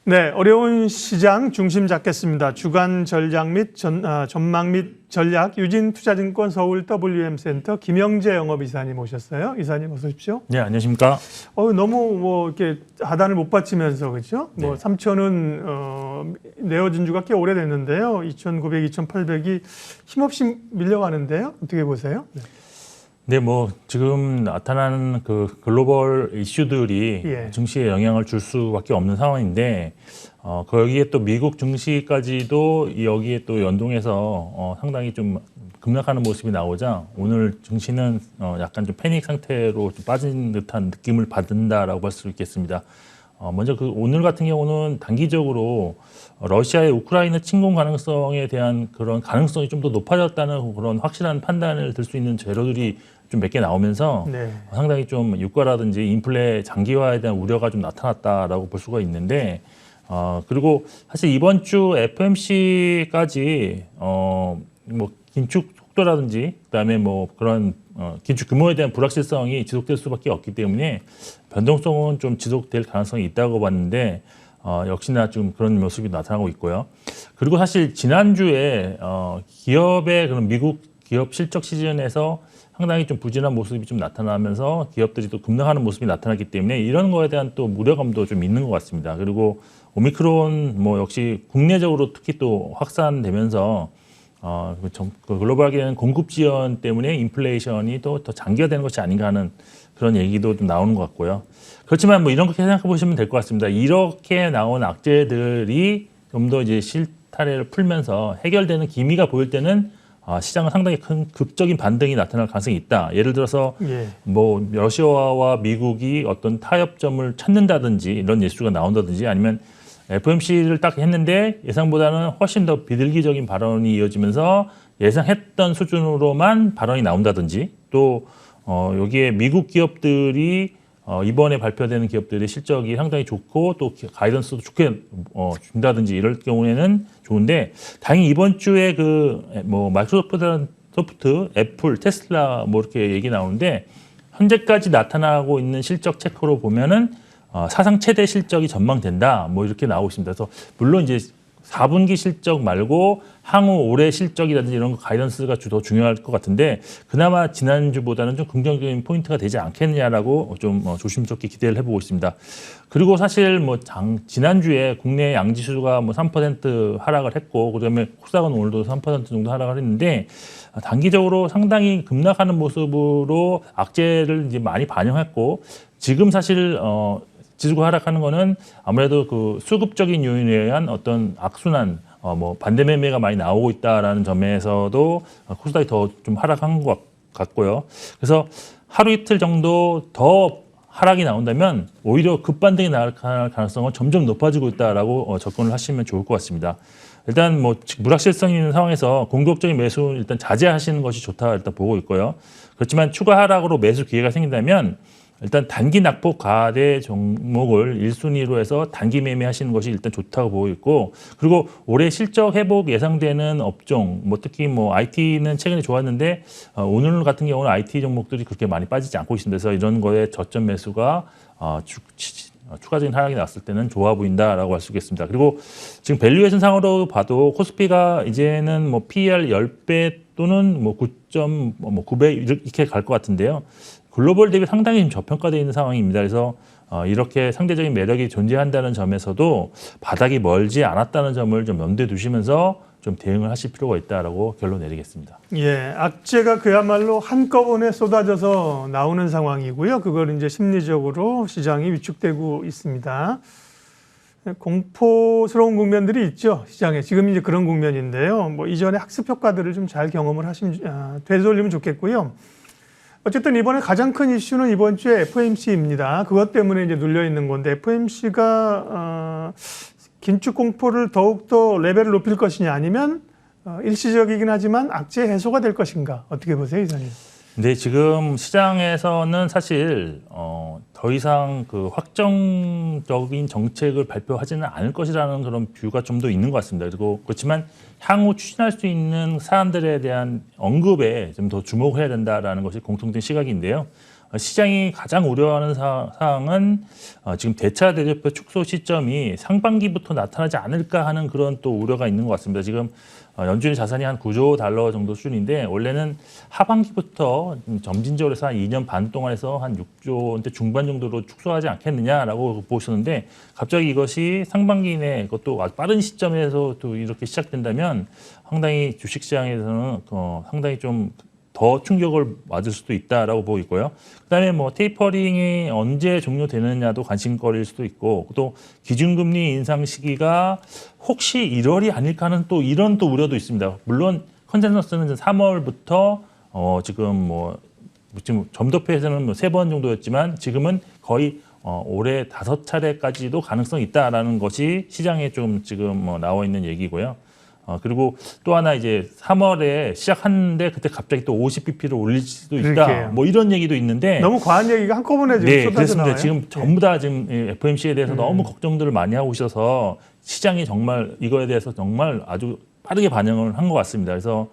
네, 어려운 시장 중심 잡겠습니다. 주간 전략 및 전망 및 전략 유진투자증권 서울 WM센터 김영재 영업이사님 오셨어요. 이사님 어서 오십시오. 네, 안녕하십니까. 너무 이렇게 하단을 못 받치면서 그렇죠? 네. 3,000은 내어진 지가 꽤 오래됐는데요. 2,900, 2,800이 힘없이 밀려가는데요. 어떻게 보세요? 네. 네, 지금 나타나는 그 글로벌 이슈들이 증시에 영향을 줄 수밖에 없는 상황인데, 거기에 또 미국 증시까지도 여기에 또 연동해서 상당히 좀 급락하는 모습이 나오자 오늘 증시는 약간 좀 패닉 상태로 좀 빠진 듯한 느낌을 받는다라고 할 수 있겠습니다. 먼저 오늘 같은 경우는 단기적으로 러시아의 우크라이나 침공 가능성에 대한 그런 가능성이 좀 더 높아졌다는 그런 확실한 판단을 들 수 있는 재료들이 좀 몇 개 나오면서 상당히 좀 유가라든지 인플레 장기화에 대한 우려가 좀 나타났다라고 볼 수가 있는데, 그리고 사실 이번 주 FOMC까지 긴축 속도라든지 그다음에 그런 긴축 규모에 대한 불확실성이 지속될 수밖에 없기 때문에 변동성은 좀 지속될 가능성이 있다고 봤는데, 역시나 좀 그런 모습이 나타나고 있고요. 그리고 사실 지난주에 기업의 그런 미국 기업 실적 시즌에서 상당히 좀 부진한 모습이 좀 나타나면서 기업들이 또 급락하는 모습이 나타났기 때문에 이런 거에 대한 또 우려감도 좀 있는 것 같습니다. 그리고 오미크론 역시 국내적으로 특히 또 확산되면서 글로벌하게는 공급 지연 때문에 인플레이션이 또 더 장기화되는 것이 아닌가 하는 그런 얘기도 좀 나오는 것 같고요. 그렇지만 이런 거 생각해 보시면 될 것 같습니다. 이렇게 나온 악재들이 좀 더 이제 실타래를 풀면서 해결되는 기미가 보일 때는 시장은 상당히 큰 극적인 반등이 나타날 가능성이 있다. 예를 들어서 러시아와 미국이 어떤 타협점을 찾는다든지 이런 예수가 나온다든지, 아니면 FOMC를 딱 했는데 예상보다는 훨씬 더 비둘기적인 발언이 이어지면서 예상했던 수준으로만 발언이 나온다든지, 또 여기에 미국 기업들이 이번에 발표되는 기업들의 실적이 상당히 좋고 또 가이던스도 좋게 준다든지 이럴 경우에는 좋은데, 다행히 이번 주에 마이크로소프트, 애플, 테슬라 이렇게 얘기 나오는데, 현재까지 나타나고 있는 실적 체크로 보면은 사상 최대 실적이 전망된다 이렇게 나오고 있습니다. 그래서 물론 이제 4분기 실적 말고 향후 올해 실적이라든지 이런 거 가이던스가 더 중요할 것 같은데, 그나마 지난주보다는 좀 긍정적인 포인트가 되지 않겠느냐라고 좀 조심스럽게 기대를 해보고 있습니다. 그리고 사실 지난주에 국내 양지수가 3% 하락을 했고, 그다음에 코스닥은 오늘도 3% 정도 하락을 했는데, 단기적으로 상당히 급락하는 모습으로 악재를 이제 많이 반영했고, 지금 사실 지수가 하락하는 거는 아무래도 그 수급적인 요인에 의한 어떤 악순환, 반대 매매가 많이 나오고 있다라는 점에서도 코스닥이 더 좀 하락한 것 같고요. 그래서 하루 이틀 정도 더 하락이 나온다면 오히려 급반등이 나올 가능성은 점점 높아지고 있다라고 접근을 하시면 좋을 것 같습니다. 일단 불확실성이 있는 상황에서 공격적인 매수 일단 자제하시는 것이 좋다 일단 보고 있고요. 그렇지만 추가 하락으로 매수 기회가 생긴다면 일단 단기 낙폭 가대 종목을 1순위로 해서 단기 매매하시는 것이 일단 좋다고 보고 있고, 그리고 올해 실적 회복 예상되는 업종, 특히 IT는 최근에 좋았는데 오늘 같은 경우는 IT 종목들이 그렇게 많이 빠지지 않고 있습니다. 그래서 이런 거에 저점 매수가 추가적인 하락이 났을 때는 좋아 보인다라고 할 수 있겠습니다. 그리고 지금 밸류에이션 상으로 봐도 코스피가 이제는 PER 10배 또는 9.9배 이렇게 갈 것 같은데요. 글로벌 대비 상당히 저평가되어 있는 상황입니다. 그래서 이렇게 상대적인 매력이 존재한다는 점에서도 바닥이 멀지 않았다는 점을 좀 염두에 두시면서 좀 대응을 하실 필요가 있다라고 결론 내리겠습니다. 예, 악재가 그야말로 한꺼번에 쏟아져서 나오는 상황이고요. 그걸 이제 심리적으로 시장이 위축되고 있습니다. 공포스러운 국면들이 있죠, 시장에. 지금 이제 그런 국면인데요. 이전에 학습 효과들을 좀 잘 경험을 되돌리면 좋겠고요. 어쨌든 이번에 가장 큰 이슈는 이번 주에 FOMC입니다. 그것 때문에 이제 눌려 있는 건데, FOMC가 긴축 공포를 더욱더 레벨을 높일 것이냐, 아니면 일시적이긴 하지만 악재 해소가 될 것인가, 어떻게 보세요, 이사님? 네, 지금 시장에서는 사실 더 이상 그 확정적인 정책을 발표하지는 않을 것이라는 그런 뷰가 좀 더 있는 것 같습니다. 그리고 그렇지만 향후 추진할 수 있는 사안들에 대한 언급에 좀 더 주목해야 된다라는 것이 공통된 시각인데요. 시장이 가장 우려하는 사항은 지금 대차 대조표 축소 시점이 상반기부터 나타나지 않을까 하는 그런 또 우려가 있는 것 같습니다. 지금 연준의 자산이 한 9조 달러 정도 수준인데 원래는 하반기부터 점진적으로 해서 한 2년 반 동안에서 한 6조 원대 중반 정도로 축소하지 않겠느냐라고 보시는데 갑자기 이것이 상반기 내에 그것도 아주 빠른 시점에서 또 이렇게 시작된다면 상당히 주식시장에서는 상당히 좀 더 충격을 맞을 수도 있다라고 보고 있고요. 그다음에 뭐 테이퍼링이 언제 종료되느냐도 관심거리일 수도 있고 또 기준금리 인상 시기가 혹시 1월이 아닐까 하는 또 이런 또 우려도 있습니다. 물론 컨센서스는 3월부터 지금 점도표에서는 3번 정도였지만 지금은 거의 올해 5차례까지도 가능성이 있다라는 것이 시장에 좀 지금 나와 있는 얘기고요. 그리고 또 하나 이제 3월에 시작하는데 그때 갑자기 또 50bp를 올릴 수도 있다. 그렇게요. 뭐 이런 얘기도 있는데 너무 과한 얘기가 한꺼번에 지금 네, 쏟아져 그렇습니다. 나와요. 지금 전부 다 지금 FOMC에 대해서 너무 걱정들을 많이 하고 오셔서 시장이 정말 이거에 대해서 정말 아주 빠르게 반응을 한 것 같습니다. 그래서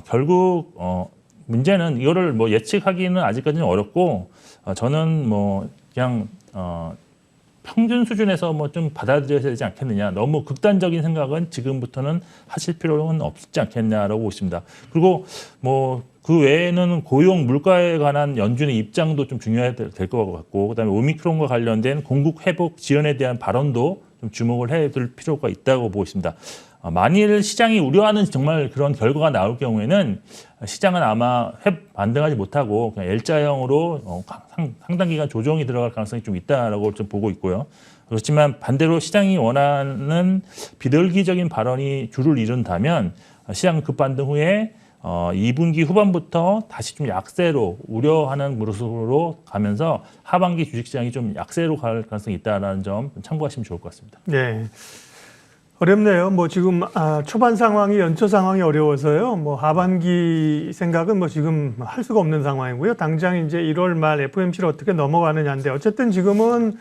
결국 문제는 이거를 뭐 예측하기는 아직까지는 어렵고 저는 뭐 그냥 평균 수준에서 뭐 좀 받아들여야 되지 않겠느냐. 너무 극단적인 생각은 지금부터는 하실 필요는 없지 않겠냐라고 보고 있습니다. 그리고 뭐 그 외에는 고용 물가에 관한 연준의 입장도 좀 중요해야 될 것 같고 그다음에 오미크론과 관련된 공급 회복 지연에 대한 발언도 좀 주목을 해야 될 필요가 있다고 보고 있습니다. 만일 시장이 우려하는 정말 그런 결과가 나올 경우에는 시장은 아마 반등하지 못하고 그냥 L자형으로 상당 기간 조정이 들어갈 가능성이 좀 있다라고 좀 보고 있고요. 그렇지만 반대로 시장이 원하는 비둘기적인 발언이 주를 이룬다면 시장 급반등 후에 2분기 후반부터 다시 좀 약세로 우려하는 모습으로 가면서 하반기 주식시장이 좀 약세로 갈 가능성이 있다는 점 참고하시면 좋을 것 같습니다. 네. 어렵네요. 뭐 지금 초반 상황이 연초 상황이 어려워서요. 뭐 하반기 생각은 뭐 지금 할 수가 없는 상황이고요. 당장 이제 1월 말 FOMC를 어떻게 넘어가느냐인데 어쨌든 지금은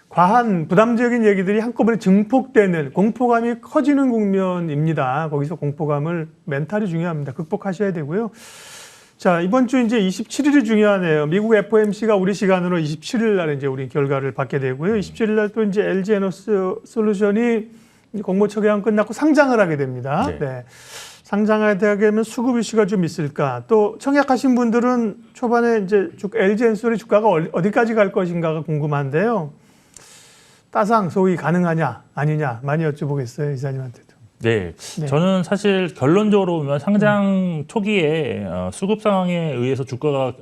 과한 부담적인 얘기들이 한꺼번에 증폭되는 공포감이 커지는 국면입니다. 거기서 공포감을 멘탈이 중요합니다. 극복하셔야 되고요. 자, 이번 주 이제 27일이 중요하네요. 미국 FOMC가 우리 시간으로 27일 날 이제 우리 결과를 받게 되고요. 27일 날 또 이제 LG 에너지 솔루션이 공모 처계가 끝났고 상장을 하게 됩니다. 네. 네. 상장하게 되면 수급 이슈가 좀 있을까? 또 청약하신 분들은 초반에 이제 LG 엔솔의 주가가 어디까지 갈 것인가가 궁금한데요. 따상 소위 가능하냐 아니냐 많이 여쭤보겠어요, 이사님한테도. 네. 네. 저는 사실 결론적으로 보면 상장 초기에 수급 상황에 의해서 주가가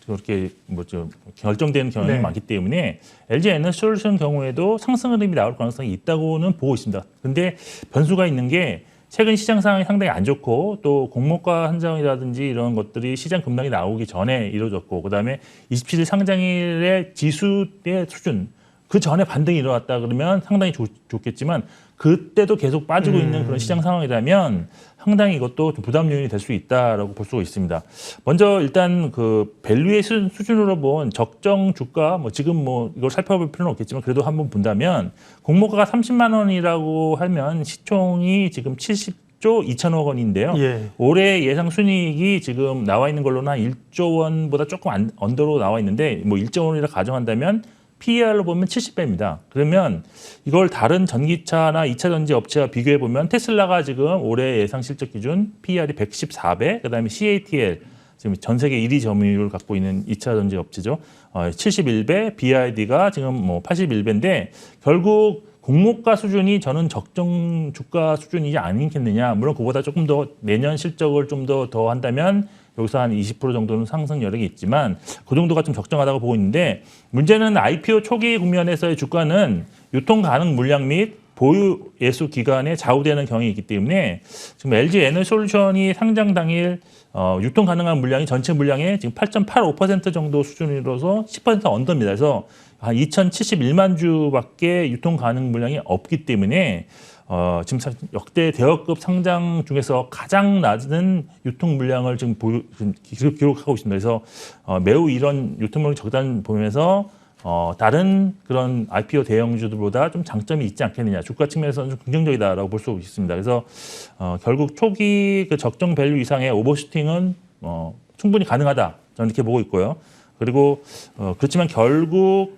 그렇게 뭐죠 결정되는 경향이 네. 많기 때문에 LG 에너지 솔루션 경우에도 상승 흐름이 나올 가능성이 있다고는 보고 있습니다. 근데 변수가 있는 게 최근 시장 상황이 상당히 안 좋고 또 공모가 한정이라든지 이런 것들이 시장 급락이 나오기 전에 이루어졌고 그다음에 27일 상장일의 지수의 수준 그 전에 반등이 일어났다 그러면 상당히 좋겠지만 그때도 계속 빠지고 있는 그런 시장 상황이라면 상당히 이것도 좀 부담 요인이 될 수 있다라고 볼 수가 있습니다. 먼저 일단 그 밸류에이션 수준으로 본 적정 주가 뭐 지금 뭐 이걸 살펴볼 필요는 없겠지만 그래도 한번 본다면 공모가가 30만 원이라고 하면 시총이 지금 70조 2천억 원인데요. 예. 올해 예상 순이익이 지금 나와 있는 걸로는 한 1조 원보다 조금 언더로 나와 있는데 뭐 1조 원이라 가정한다면 PER로 보면 70배입니다. 그러면 이걸 다른 전기차나 2차 전지 업체와 비교해 보면 테슬라가 지금 올해 예상 실적 기준 PER이 114배, 그다음에 CATL 지금 전 세계 1위 점유율을 갖고 있는 2차 전지 업체죠. 71배, BYD가 지금 뭐 81배인데 결국 공모가 수준이 저는 적정 주가 수준이지 않겠느냐. 물론 그보다 조금 더 내년 실적을 좀 더 한다면 여기서 한 20% 정도는 상승 여력이 있지만 그 정도가 좀 적정하다고 보고 있는데 문제는 IPO 초기 국면에서의 주가는 유통 가능 물량 및 보유 예수 기간에 좌우되는 경향이 있기 때문에 지금 LG 에너지 솔루션이 상장 당일 유통 가능한 물량이 전체 물량의 지금 8.85% 정도 수준으로서 10% 언더입니다. 그래서 한 2,071만 주밖에 유통 가능 물량이 없기 때문에 지금 역대 대여급 상장 중에서 가장 낮은 유통 물량을 지금 기록하고 있습니다. 그래서 매우 이런 유통 물량이 적다는 보면서 다른 그런 IPO 대형주들보다 좀 장점이 있지 않겠느냐. 주가 측면에서는 좀 긍정적이다라고 볼 수 있습니다. 그래서 결국 초기 그 적정 밸류 이상의 오버슈팅은 충분히 가능하다. 저는 이렇게 보고 있고요. 그리고 그렇지만 결국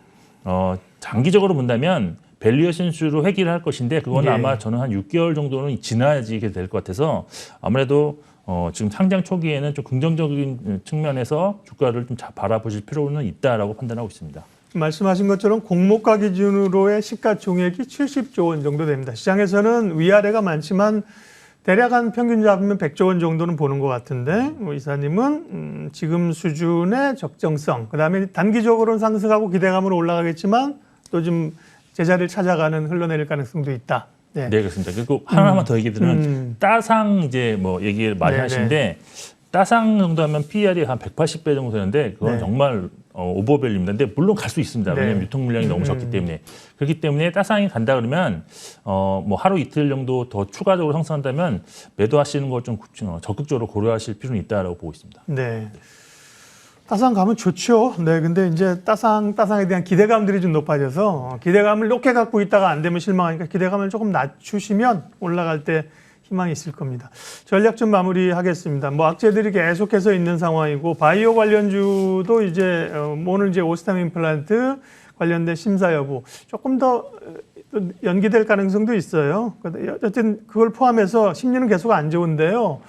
장기적으로 본다면 밸류에이션주로 회귀를 할 것인데 그거는 예. 아마 저는 한 6개월 정도는 지나야지 될 것 같아서 아무래도 지금 상장 초기에는 좀 긍정적인 측면에서 주가를 좀 바라보실 필요는 있다라고 판단하고 있습니다. 말씀하신 것처럼 공모가 기준으로의 시가총액이 70조 원 정도 됩니다. 시장에서는 위아래가 많지만 대략 한 평균 잡으면 100조 원 정도는 보는 것 같은데 이사님은 지금 수준의 적정성, 그다음에 단기적으로는 상승하고 기대감으로 올라가겠지만 또 좀 제자리를 찾아가는 흘러내릴 가능성도 있다. 네, 그렇습니다. 그리고 하나만 더 얘기 드리면 따상 이제 뭐 얘기를 많이 하시는데 따상 정도 하면 PER이 한 180배 정도 되는데 그건 네. 정말 오버밸류입니다. 근데 물론 갈 수 있습니다. 네. 왜냐하면 유통 물량이 너무 적기 때문에. 그렇기 때문에 따상이 간다 그러면 뭐 하루 이틀 정도 더 추가적으로 상승한다면 매도하시는 걸 좀 적극적으로 고려하실 필요는 있다라고 보고 있습니다. 네. 따상 가면 좋죠. 네, 근데 이제 따상에 대한 기대감들이 좀 높아져서 기대감을 높게 갖고 있다가 안 되면 실망하니까 기대감을 조금 낮추시면 올라갈 때 희망이 있을 겁니다. 전략 좀 마무리하겠습니다. 뭐 악재들이 계속해서 있는 상황이고 바이오 관련주도 이제 오늘 이제 오스템 임플란트 관련된 심사 여부 조금 더 연기될 가능성도 있어요. 어쨌든 그걸 포함해서 심리는 계속 안 좋은데요.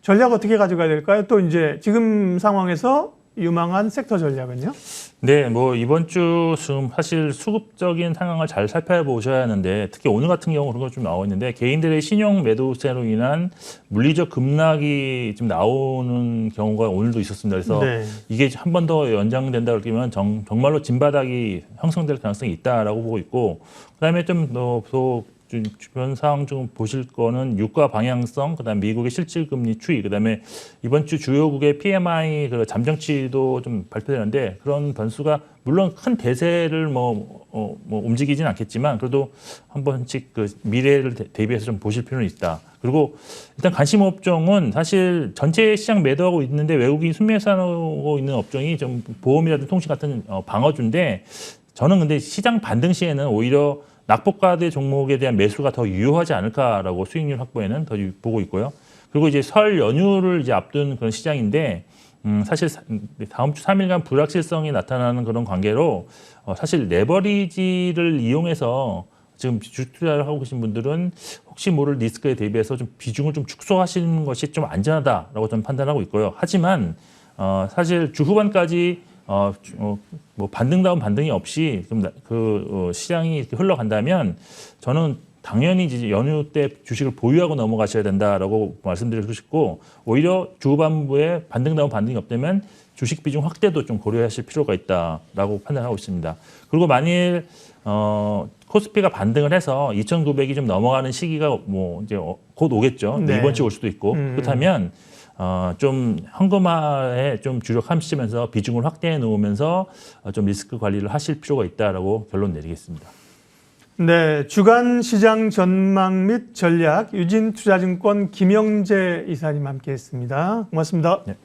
전략 어떻게 가져가야 될까요? 또 이제 지금 상황에서 유망한 섹터 전략은요? 네, 뭐 이번 주 사실 수급적인 상황을 잘 살펴보셔야 하는데 특히 오늘 같은 경우 그런 거 좀 나와 있는데 개인들의 신용 매도세로 인한 물리적 급락이 좀 나오는 경우가 오늘도 있었습니다. 그래서 네. 이게 한 번 더 연장된다 그러면 정말로 진바닥이 형성될 가능성이 있다라고 보고 있고 그다음에 좀 더 주변 상황 좀 보실 거는 유가 방향성, 그다음 미국의 실질금리 추이, 그다음에 이번 주 주요국의 PMI 그 잠정치도 좀 발표되는데 그런 변수가 물론 큰 대세를 뭐 움직이진 않겠지만 그래도 한 번씩 그 미래를 대비해서 좀 보실 필요는 있다. 그리고 일단 관심 업종은 사실 전체 시장 매도하고 있는데 외국인이 순매수하고 있는 업종이 좀 보험이라든지 통신 같은 방어주인데 저는 근데 시장 반등 시에는 오히려 낙폭과대 종목에 대한 매수가 더 유효하지 않을까라고 수익률 확보에는 더 보고 있고요. 그리고 이제 설 연휴를 이제 앞둔 그런 시장인데 사실 다음 주 3일간 불확실성이 나타나는 그런 관계로 사실 레버리지를 이용해서 지금 주식 투자를 하고 계신 분들은 혹시 모를 리스크에 대비해서 좀 비중을 좀 축소하시는 것이 좀 안전하다라고 저는 판단하고 있고요. 하지만 사실 주 후반까지 뭐 반등다운 반등이 없이 좀 시장이 이렇게 흘러간다면 저는 당연히 이제 연휴 때 주식을 보유하고 넘어가셔야 된다라고 말씀드리고 싶고 오히려 주 후반부에 반등다운 반등이 없다면 주식 비중 확대도 좀 고려하실 필요가 있다라고 판단하고 있습니다. 그리고 만일 코스피가 반등을 해서 2,900이 좀 넘어가는 시기가 뭐 이제 곧 오겠죠. 네. 이번 주에 올 수도 있고 그렇다면. 좀 현금화에 좀 주력하시면서 비중을 확대해 놓으면서 좀 리스크 관리를 하실 필요가 있다라고 결론 내리겠습니다. 네, 주간 시장 전망 및 전략 유진투자증권 김영재 이사님 함께했습니다. 고맙습니다. 네.